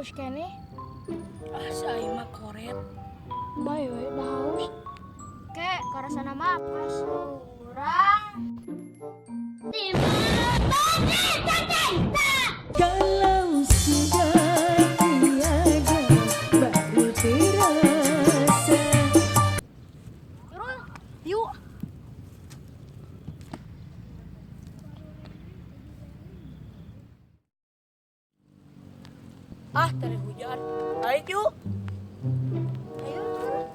haus kene. Saya mah koret. Bae we da haus. Ke karasana mah pas urang. Kalau sudah tiada baru terasa. Turun. Yuk. Ah, tadi hujan. Ayo yuk. Ayo turun.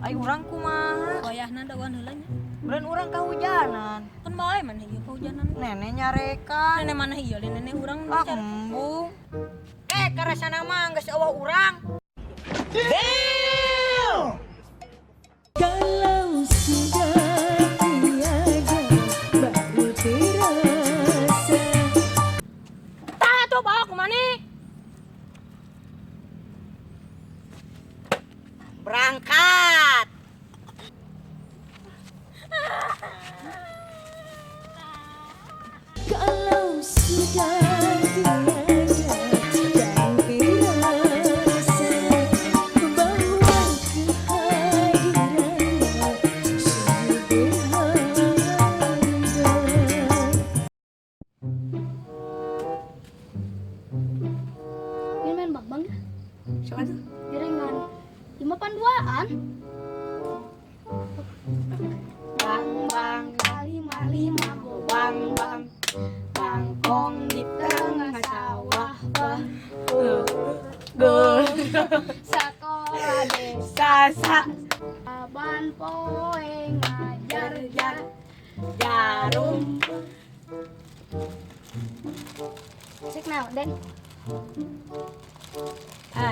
Ayo urang kumaha? Wayahna dawan heula nya. Beren urang kahujanan. Kan bae mana ieu kahujanan. Nenek nyarekan. Nenek mana ieu nenek urang Ah, embung. Karasana mah geus eueuh urang. Kalau sudah tiada baru terasa. Tah tuh bawa ku mana? Berangkat. Kalau sudah tiada dan terasa bahwa kehadirannya sungguh berharga. Ini main babang ya? Siapa tuh? Jaringan 5 Bang bang lima lima go bang bang bangkong di tengah sawah wah Gol. sekolah desa saban poe ngajar jar jarum signal Den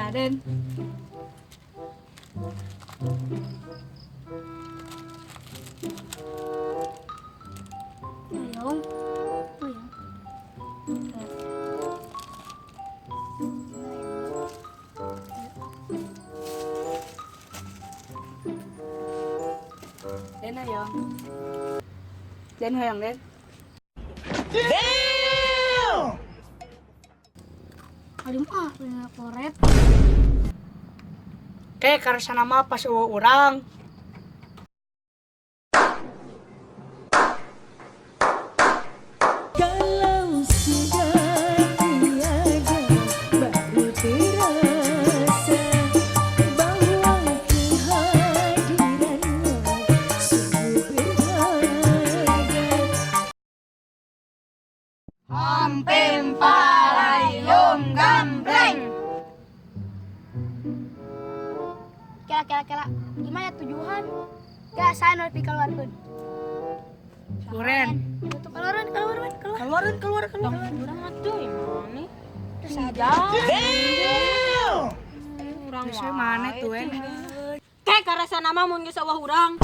Den. Ayong Den hayang. Den hayang Den. Alim ah punya koret Karasana mah pas eueuh urang. Kalau sudah tiada baru terasa bahwa kehadirannya sungguh berharga. Hampim palayung gambreng. Kira gimana tujuan? Gak saya nopi keluarkan. Duren. Itu keluaran. Keluar. Urang atuh ieu mana? Terus ada. Urang Geus mana tuh, En? Karasana mah mun geus eueuh urang.